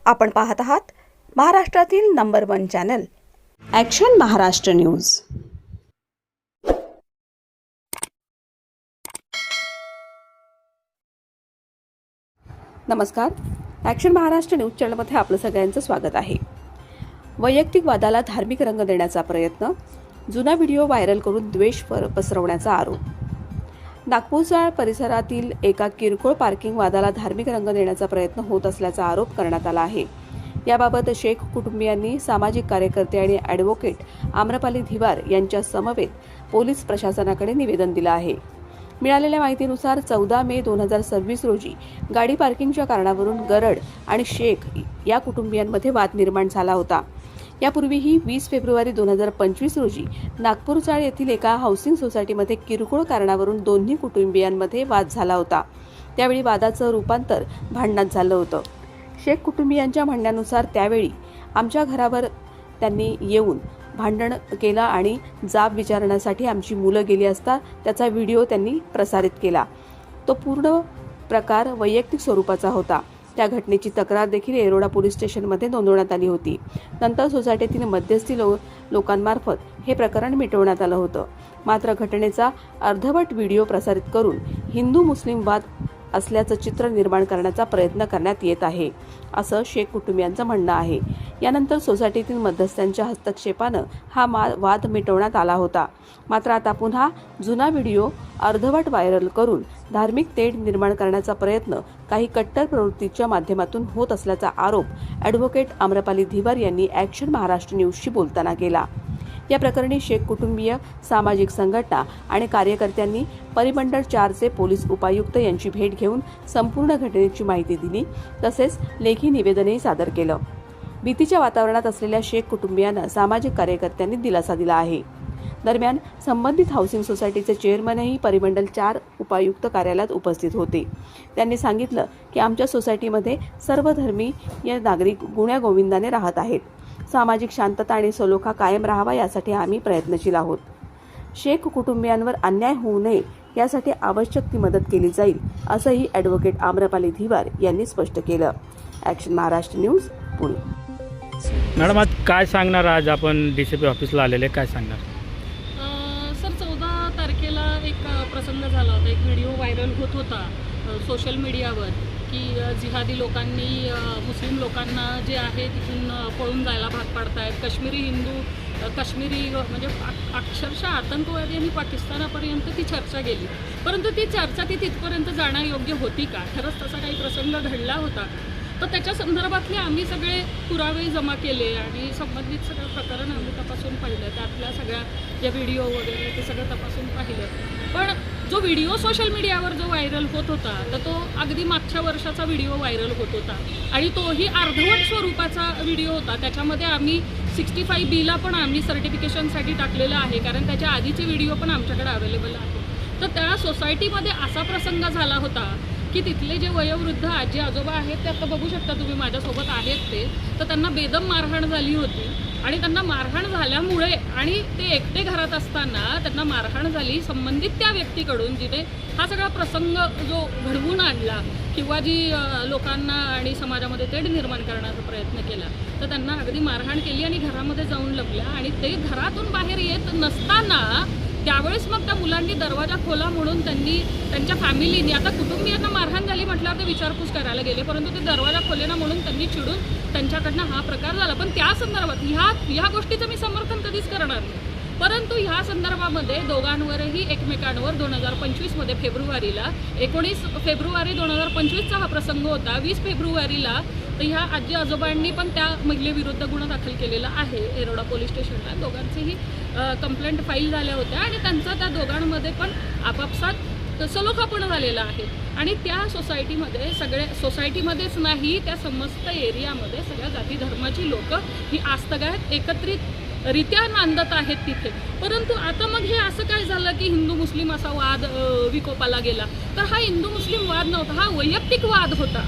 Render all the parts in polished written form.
आपण पाहत आहात महाराष्ट्रातील number 1 channel action Maharashtra news. नमस्कार, ॲक्शन महाराष्ट्र न्यूज चॅनलमध्ये आपलं सगळ्यांचं स्वागत आहे। वैयक्तिक वादाला धार्मिक रंग देण्याचा प्रयत्न, जुना व्हिडिओ व्हायरल करून द्वेष पसरवण्याचा आरोप। नागपूरचाळ परिसरातील एका किरकोळ पार्किंग वादाला धार्मिक रंग देण्याचा प्रयत्न होत असल्याचा आरोप करण्यात आला आहे। याबाबत शेख कुटुंबियांनी सामाजिक कार्यकर्ते आणि ॲडव्होकेट आम्रपाली धिवार यांच्या समवेत पोलीस प्रशासनाकडे निवेदन दिलं आहे। मिळालेल्या माहितीनुसार 14 मे 2026 रोजी गाडी पार्किंगच्या कारणावरून गरड आणि शेख या कुटुंबियांमध्ये वाद निर्माण झाला होता। यापूर्वीही 20 फेब्रुवारी 2025 रोजी नागपूरचाळ येथील एका हाऊसिंग सोसायटीमध्ये किरकोळ कारणावरून दोन्ही कुटुंबियांमध्ये वाद झाला होता। त्यावेळी वादाचं रूपांतर भांडणात झालं होतं। शेख कुटुंबियांच्या म्हणण्यानुसार त्यावेळी आमच्या घरावर त्यांनी येऊन भांडण केलं आणि जाब विचारण्यासाठी आमची मुलं गेली असता त्याचा व्हिडिओ त्यांनी प्रसारित केला। तो पूर्ण प्रकार वैयक्तिक स्वरूपाचा होता। त्या घटनेची तक्रार देखील येरोडा पोलीस स्टेशनमध्ये नोंदवण्यात आली होती। नंतर सोसायटीतील मध्यस्थी लोकांमार्फत हे प्रकरण मिटवण्यात आलं होतं। मात्र घटनेचा अर्धवट व्हिडिओ प्रसारित करून हिंदू मुस्लिम वाद असल्याचं चित्र निर्माण करण्याचा प्रयत्न करण्यात येत आहे, असं शेख कुटुंबियांचं म्हणणं आहे। यानंतर सोसायटीतील मध्यस्थांच्या हस्तक्षेपानं हा वाद मिटवण्यात आला होता। मात्र आता पुन्हा जुना व्हिडिओ अर्धवट व्हायरल करून धार्मिक तेढ निर्माण करण्याचा प्रयत्न काही कट्टर प्रवृत्तीच्या माध्यमातून होत असल्याचा आरोप ॲडव्होकेट आम्रपाली धिवार यांनी ॲक्शन महाराष्ट्र न्यूजशी बोलताना केला। या प्रकरणी शेख कुटुंबीय, सामाजिक संघटना आणि कार्यकर्त्यांनी परिमंडळ 4चे पोलीस उपायुक्त यांची भेट घेऊन संपूर्ण घटनेची माहिती दिली, तसेच लेखी निवेदनही सादर केलं। भीतीच्या वातावरणात असलेल्या शेख कुटुंबियांना सामाजिक कार्यकर्त्यांनी दिलासा दिला आहे। दरम्यान संबंधित हाऊसिंग सोसायटीचे चेअरमनही परिमंडळ 4 उपायुक्त कार्यालयात उपस्थित होते। त्यांनी सांगितलं की आमच्या सोसायटीमध्ये सर्व धर्मीय नागरिक गुण्यागोविंदाने राहत आहेत। सामाजिक शांतता आणि सलोखा कायम राहावा यासाठी आम्ही प्रयत्नशील आहोत। शेख कुटुंबियांवर अन्याय होऊ नये यासाठी आवश्यक ती मदत केली जाईल, असंही ॲडव्होकेट आम्रपाली धिवार यांनी स्पष्ट केलं। Action Maharashtra news, Pune. Madam, आज काय सांगणार? आज आपण DCP ऑफिसला आलेले, काय सांगणार? सर, 14 तारखेला एक प्रसंग झाला होता। एक व्हिडिओ व्हायरल होत होता सोशल मीडियावर की जिहादी लोकांनी मुस्लिम लोकांना जे आहे तिथून पळून जायला भाग पाडतायत। काश्मीरी म्हणजे अक्षरशः आतंकवादी आणि पाकिस्तानापर्यंत ती चर्चा गेली, परंतु ती चर्चा तिथपर्यंत जाणं योग्य होती का? खरंच तसा काही प्रसंग घडला होता? तर त्याच्या संदर्भातले आम्ही सगळे पुरावे जमा केले आणि संबंधित सगळं प्रकरण आम्ही तपासून पाहिलं। त्यातल्या सगळ्या जे व्हिडिओ वगैरे ते सगळं तपासून पाहिलं। पण जो व्हिडिओ सोशल मीडियावर जो व्हायरल होत होता तर तो अगदी मागच्या वर्षाचा व्हिडिओ व्हायरल होत होता आणि तोही अर्धवट स्वरूपाचा व्हिडिओ होता। त्याच्यामध्ये आम्ही 65B पण आम्ही सर्टिफिकेशनसाठी टाकलेलं आहे, कारण त्याच्या आधीचे व्हिडिओ पण आमच्याकडे अवेलेबल आहे। तर त्या सोसायटीमध्ये असा प्रसंग झाला होता की तिथले जे वयोवृद्ध आजी आजोबा आहेत ते आता बघू शकता तुम्ही माझ्यासोबत आहेत तर त्यांना बेदम मारहाण झाली होती आणि त्यांना मारहाण झाल्यामुळे आणि ते एकटे घरात असताना त्यांना मारहाण झाली संबंधित त्या व्यक्तीकडून, जिने हा सगळा प्रसंग जो घडवून आणला किंवा जी लोकांना आणि समाजामध्ये तेढ निर्माण करण्याचा प्रयत्न केला, तर त्यांना अगदी मारहाण केली आणि घरामध्ये जाऊन लपल्या आणि ते घरातून बाहेर येत नसताना त्यावेळेस मग त्या मुलांनी दरवाजा खोला म्हणून त्यांनी त्यांच्या फॅमिलीने, आता कुटुंबियांना मारहाण झाली म्हटल्यावर ते विचारपूस करायला गेले, परंतु ते दरवाजा खोलेना म्हणून त्यांनी चिडून त्यांच्याकडनं हा प्रकार झाला। पण त्या संदर्भात ह्या गोष्टीचं मी समर्थन कधीच करणार नाही, परंतु ह्या संदर्भामध्ये दोघांवरही एकमेकांवर 2025 फेब्रुवारीला 19 फेब्रुवारी 2025चा हा प्रसंग होता। 20 फेब्रुवारीला तर ह्या आजी आजोबांनी पण त्या महिलेविरुद्ध गुन्हा दाखल केलेला आहे येरोडा पोलीस स्टेशनला। दोघांचीही कंप्लेंट फाईल झाल्या होत्या आणि त्यांचा त्या दोघांमध्ये पण आपापसात सलोखापण झालेला आहे आणि त्या सोसायटीमध्येच नाही, त्या समस्त एरियामध्ये सगळ्या जाती धर्माची लोक ही आजतगायत एकत्रितरित्या नांदत आहेत तिथे। परंतु आता मग हे असं काय झालं की हिंदू मुस्लिम असा वाद विकोपाला गेला? तर हा हिंदू मुस्लिम वाद नव्हता, हा वैयक्तिक वाद होता।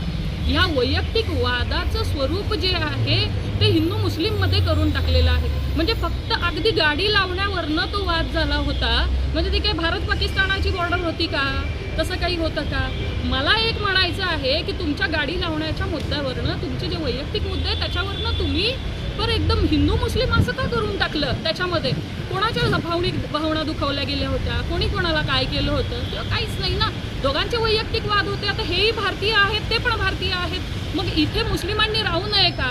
ह्या वैयक्तिक वादाचं स्वरूप जे आहे ते हिंदू मुस्लिममध्ये करून टाकलेलं आहे। म्हणजे फक्त अगदी गाडी लावण्यावरनं तो वाद झाला होता, म्हणजे ती काय भारत पाकिस्तानाची बॉर्डर होती का? तसं काही होतं का? मला एक म्हणायचं आहे की तुमच्या गाडी लावण्याच्या मुद्द्यावरनं, तुमचे जे वैयक्तिक मुद्दे आहेत त्याच्यावरनं तुम्ही बरं एकदम हिंदू मुस्लिम असं का करून टाकलं? त्याच्यामध्ये कोणाच्या भावना दुखावल्या गेल्या होत्या? कोणी कोणाला काय केलं होतं? किंवा काहीच नाही ना. दोघांचे वैयक्तिक वाद होते. आता हेही भारतीय आहेत, ते पण भारतीय आहेत. मग इथे मुस्लिमांनी राहू नये का?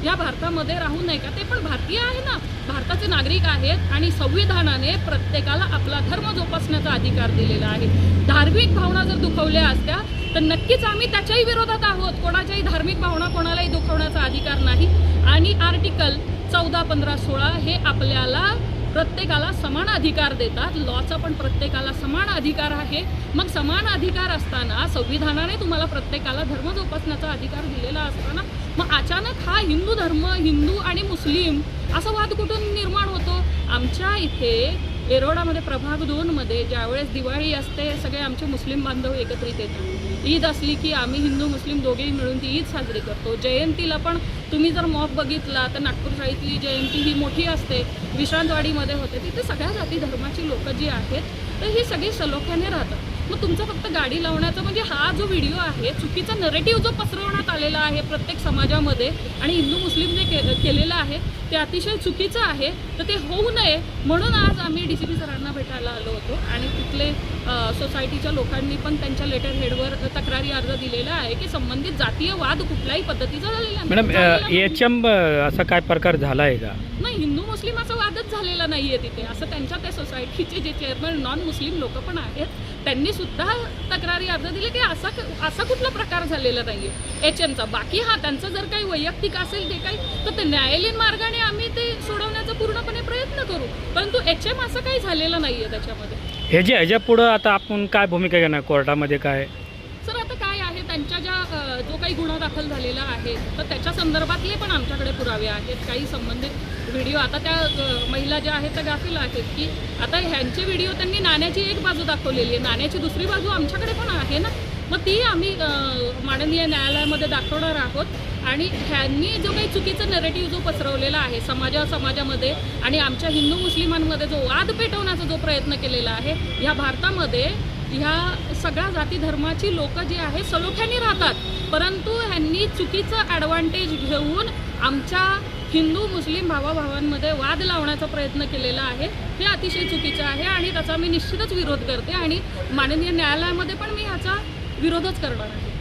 या भारतामध्ये राहू नये का? ते पण भारतीय आहे ना, भारताचे नागरिक आहेत आणि संविधानाने प्रत्येकाला आपला धर्म जोपासण्याचा अधिकार दिलेला आहे. धार्मिक भावना जर दुखवल्या असत्या तर नक्कीच आम्ही त्याच्याही विरोधात आहोत. कोणाच्याही धार्मिक भावना कोणालाही दुखवण्याचा अधिकार नाही. आणि आर्टिकल 14, 15, 16 हे आपल्याला प्रत्येकाला समान अधिकार देतात. लॉचा पण प्रत्येकाला समान अधिकार आहे. मग समान अधिकार असताना संविधानाने तुम्हाला प्रत्येकाला धर्म जोपासण्याचा अधिकार दिलेला असताना मग अचानक हा हिंदू धर्म, हिंदू आणि मुस्लिम असा वाद कुठून निर्माण होतो? आमच्या इथे येरोडामध्ये प्रभाग 2मध्ये ज्यावेळेस दिवाळी असते सगळे आमचे मुस्लिम बांधव एकत्रित येतात. ईद असली की आम्ही हिंदू मुस्लिम दोघेही मिळून ती ईद साजरी करतो. जयंतीला पण तुम्ही जर मॉक बघितला तर नागपूर शाळेतली जयंती ही मोठी असते. विश्रांतवाडीमध्ये होते. तिथे सगळ्या जाती धर्माची लोक जी आहेत तर ही सगळी सलोख्याने राहतात. मग तुमचं फक्त गाडी लावण्याचा म्हणजे हा जो व्हिडिओ आहे चुकीचा नरेटिव्ह जो पसरवण्यात आलेला आहे प्रत्येक समाजामध्ये आणि हिंदू मुस्लिम जे केलेलं आहे ते अतिशय चुकीचं आहे. तर ते होऊ नये म्हणून आज आम्ही DCP सरांना भेटायला आलो होतो आणि तिथले सोसायटीच्या लोकांनी पण त्यांच्या लेटर हेडवर तक्रारी अर्ज दिलेला आहे की संबंधित जातीय वाद कुठल्याही पद्धतीचा झालेला नाही. मॅडम HM असा काय प्रकार झाला आहे का? नाही, हिंदू मुस्लिम असा वादच झालेला नाही आहे तिथे. असं त्यांच्या त्या सोसायटीचे जे चेअरमन नॉन मुस्लिम लोक पण आहेत त्यांनी सुद्धा तक्रारी अर्ज दिले की असा कुठला प्रकार झालेला नाही आहे HMचा. बाकी हा त्यांचं जर काही वैयक्तिक असेल ते काही तर ते न्यायालयीन मार्गाने आम्ही ते सोडवण्याचा पूर्णपणे प्रयत्न करू. परंतु HM असं काही झालेलं नाही आहे त्याच्यामध्ये. ह्याच्या पुढं आता आपण काय भूमिका घेणार कोर्टामध्ये काय? सर आता काय आहे त्यांच्या जो काही गुन्हा दाखल झालेला आहे तर त्याच्या संदर्भातले पण आमच्याकडे पुरावे आहेत. काही संबंधित व्हिडिओ आता त्या महिला ज्या आहेत त्या गाफील आहेत की आता ह्यांचे व्हिडिओ त्यांनी नाण्याची एक बाजू दाखवलेली आहे, नाण्याची दुसरी बाजू आमच्याकडे पण आहे ना. मग ती आम्ही माननीय न्यायालयामध्ये दाखवणार आहोत. आणि ह्यांनी जो काही चुकीचा नरेटिव्ह जो पसरवलेला आहे समाजामध्ये आणि आमच्या हिंदू मुस्लिमांमध्ये जो वाद पेटवण्याचा जो प्रयत्न केलेला आहे ह्या भारतामध्ये ह्या सगळ्या जाती धर्माची लोक जी आहे सलोख्याने राहतात. परंतु ह्यांनी चुकीचं ॲडव्हान्टेज घेऊन आमच्या हिंदू मुस्लिम भावाभावांमध्ये वाद लावण्याचा प्रयत्न केलेला आहे. हे अतिशय चुकीचं आहे आणि त्याचा मी निश्चितच विरोध करते आणि माननीय न्यायालयामध्ये पण मी ह्याचा विरोधच करणार आहे.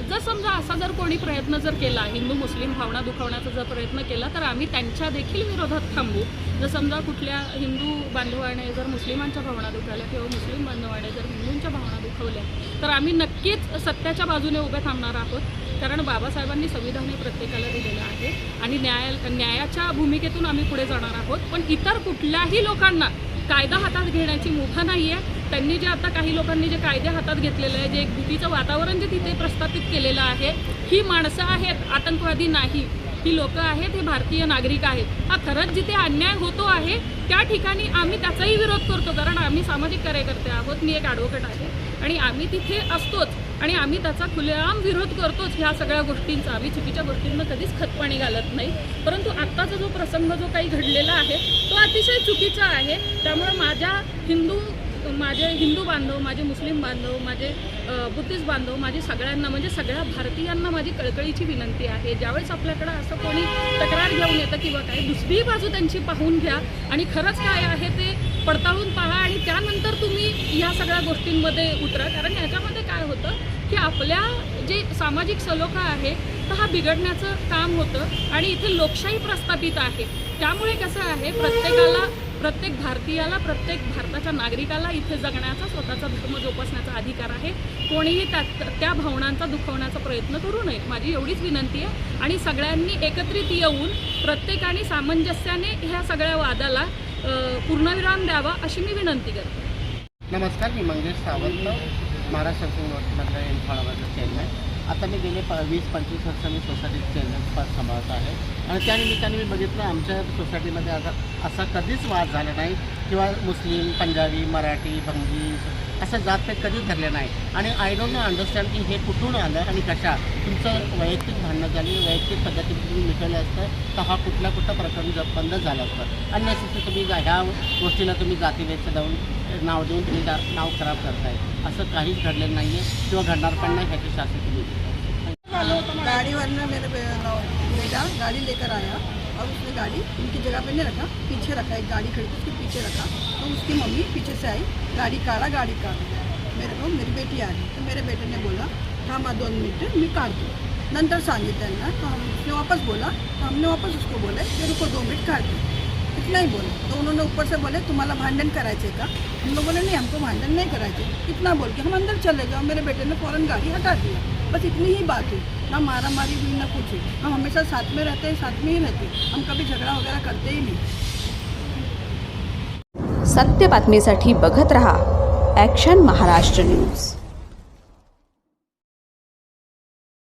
जर समजा असा जर कोणी प्रयत्न जर केला हिंदू मुस्लिम भावना दुखवण्याचा जर प्रयत्न केला तर आम्ही त्यांच्या देखील विरोधात थांबू. जर समजा कुठल्या हिंदू बांधवाने जर मुस्लिमांच्या भावना दुखावल्या किंवा मुस्लिम बांधवाने जर हिंदूंच्या भावना दुखवल्या तर आम्ही नक्कीच सत्याच्या बाजूने उभे थांबणार आहोत. कारण बाबासाहेबांनी संविधान हे प्रत्येकाला दिलेलं आहे आणि न्यायाच्या भूमिकेतून आम्ही पुढे जाणार आहोत. पण इतर कुठल्याही लोकांना कायदा हातात घेण्याची मुभा नाही आहे. त्यांनी जे आता काही लोकांनी जे कायदे हातात घेतलेले आहे, जे एक भीतीचं वातावरण जे तिथे प्रस्थापित केलेलं आहे, ही माणसं आहेत, आतंकवादी नाही. ही लोक आहेत, हे भारतीय नागरिक आहेत. हा खरंच जिथे अन्याय होतो आहे त्या ठिकाणी आम्ही त्याचाही विरोध करतो. कारण आम्ही सामाजिक कार्यकर्ते आहोत, मी एक ॲडव्होकेट आहे आणि आम्ही तिथे असतोच आणि आम्ही त्याचा खुलेआम विरोध करतोच. ह्या सगळ्या गोष्टींचा आम्ही चुकीच्या गोष्टींना कधीच खतपाणी घालत नाही. परंतु आत्ताचा जो प्रसंग जो काही घडलेला आहे तो अतिशय चुकीचा आहे. त्यामुळे माझे हिंदू बांधव, माझे मुस्लिम बांधव, माझे बुद्धिस्ट बांधव, माझे सगळ्यांना म्हणजे सगळ्या भारतीयांना माझी कळकळीची विनंती आहे. ज्यावेळेस आपल्याकडं असं कोणी तक्रार घेऊन येतं किंवा काय दुसरी बाजू त्यांची पाहून घ्या आणि खरंच काय आहे ते पडताळून पहा आणि त्यानंतर तुम्ही ह्या सगळ्या गोष्टींमध्ये उतरा. कारण ह्याच्यामध्ये काय होतं की आपल्या जे सामाजिक सलोखा आहे तर हा बिघडण्याचं काम होतं आणि इथे लोकशाही प्रस्थापित आहे. त्यामुळे कसं आहे प्रत्येक भारतीयाला, प्रत्येक भारताच्या नागरिकाला इथे जगण्याचा, स्वतःचा धर्म जोपासण्याचा अधिकार आहे. कोणीही त्या भावनांचा दुखवण्याचा प्रयत्न करू नये, माझी एवढीच विनंती आहे. आणि सगळ्यांनी एकत्रित येऊन प्रत्येकाने सामंजस्याने ह्या सगळ्या वादाला पूर्णविराम द्यावा अशी मी विनंती करते. नमस्कार, मी मंगेश सावंत, महाराष्ट्र संघटनेमधलं एमफाळामधलं चेअरमॅन. आता मी गेले 20-25 वर्ष मी सोसायटीचं चेअरमॅन पद सांभाळत आहे आणि त्यानिमित्ताने मी बघितलं आमच्या सोसायटीमध्ये आता असा कधीच वाद झाला नाही किंवा मुस्लिम, पंजाबी, मराठी, भंगी असं जातभेद कधीच धरले नाही. आणि आय डोंट नो अंडरस्टँड की हे कुठून आलं आणि कशा. तुमचं वैयक्तिक भांडणं झाली, वैयक्तिक पद्धतीने तुम्ही मिटवलं असतं तर हा कुठला प्रकरण बंद झालं असतं. अन्यथा तुम्ही ह्या गोष्टीला तुम्ही जातीभेदचं नाव देऊन तुम्ही नाव खराब करताय. असं काहीच घडलेलं नाही आहे किंवा घडणार पण नाही. ह्याची शासकीय भूमिका. गाड़ी वरना मेरे बेटा गाड़ी लेकर आया और उसने गाड़ी उनकी जगह पे नहीं रखा, पीछे रखा. एक गाड़ी खड़ी थी उसके पीछे रखा तो उसकी मम्मी पीछे से आई, गाड़ी काढ़ा. मेरे को मेरी बेटी आ रही तो मेरे बेटे ने बोला थांबा 2 मिनट मी काढतो. नंतर सांगितलं त्यांना तो उसने वापस बोला तो हमने वापस उसको बोले कि रुको 2 मिनट काढते. इतना ही बोला तो उन्होंने ऊपर से बोले तुम्हाला भांडण करायचे का. हम लोग बोले नहीं हमको भांडण नहीं करायचे. इतना बोल के हम अंदर चले गए. मेरे बेटे ने फ़ौरन गाड़ी हटा दिया. बस इतनी ही बात हुई. ना मारा मारी हुई ना कुछ. हम हमेशा साथ में रहते हैं, साथ में ही रहते हैं. हम कभी झगड़ा वगैरह करते ही नहीं. सत्य बातमीसाठी बघत रहा ॲक्शन महाराष्ट्र न्यूज.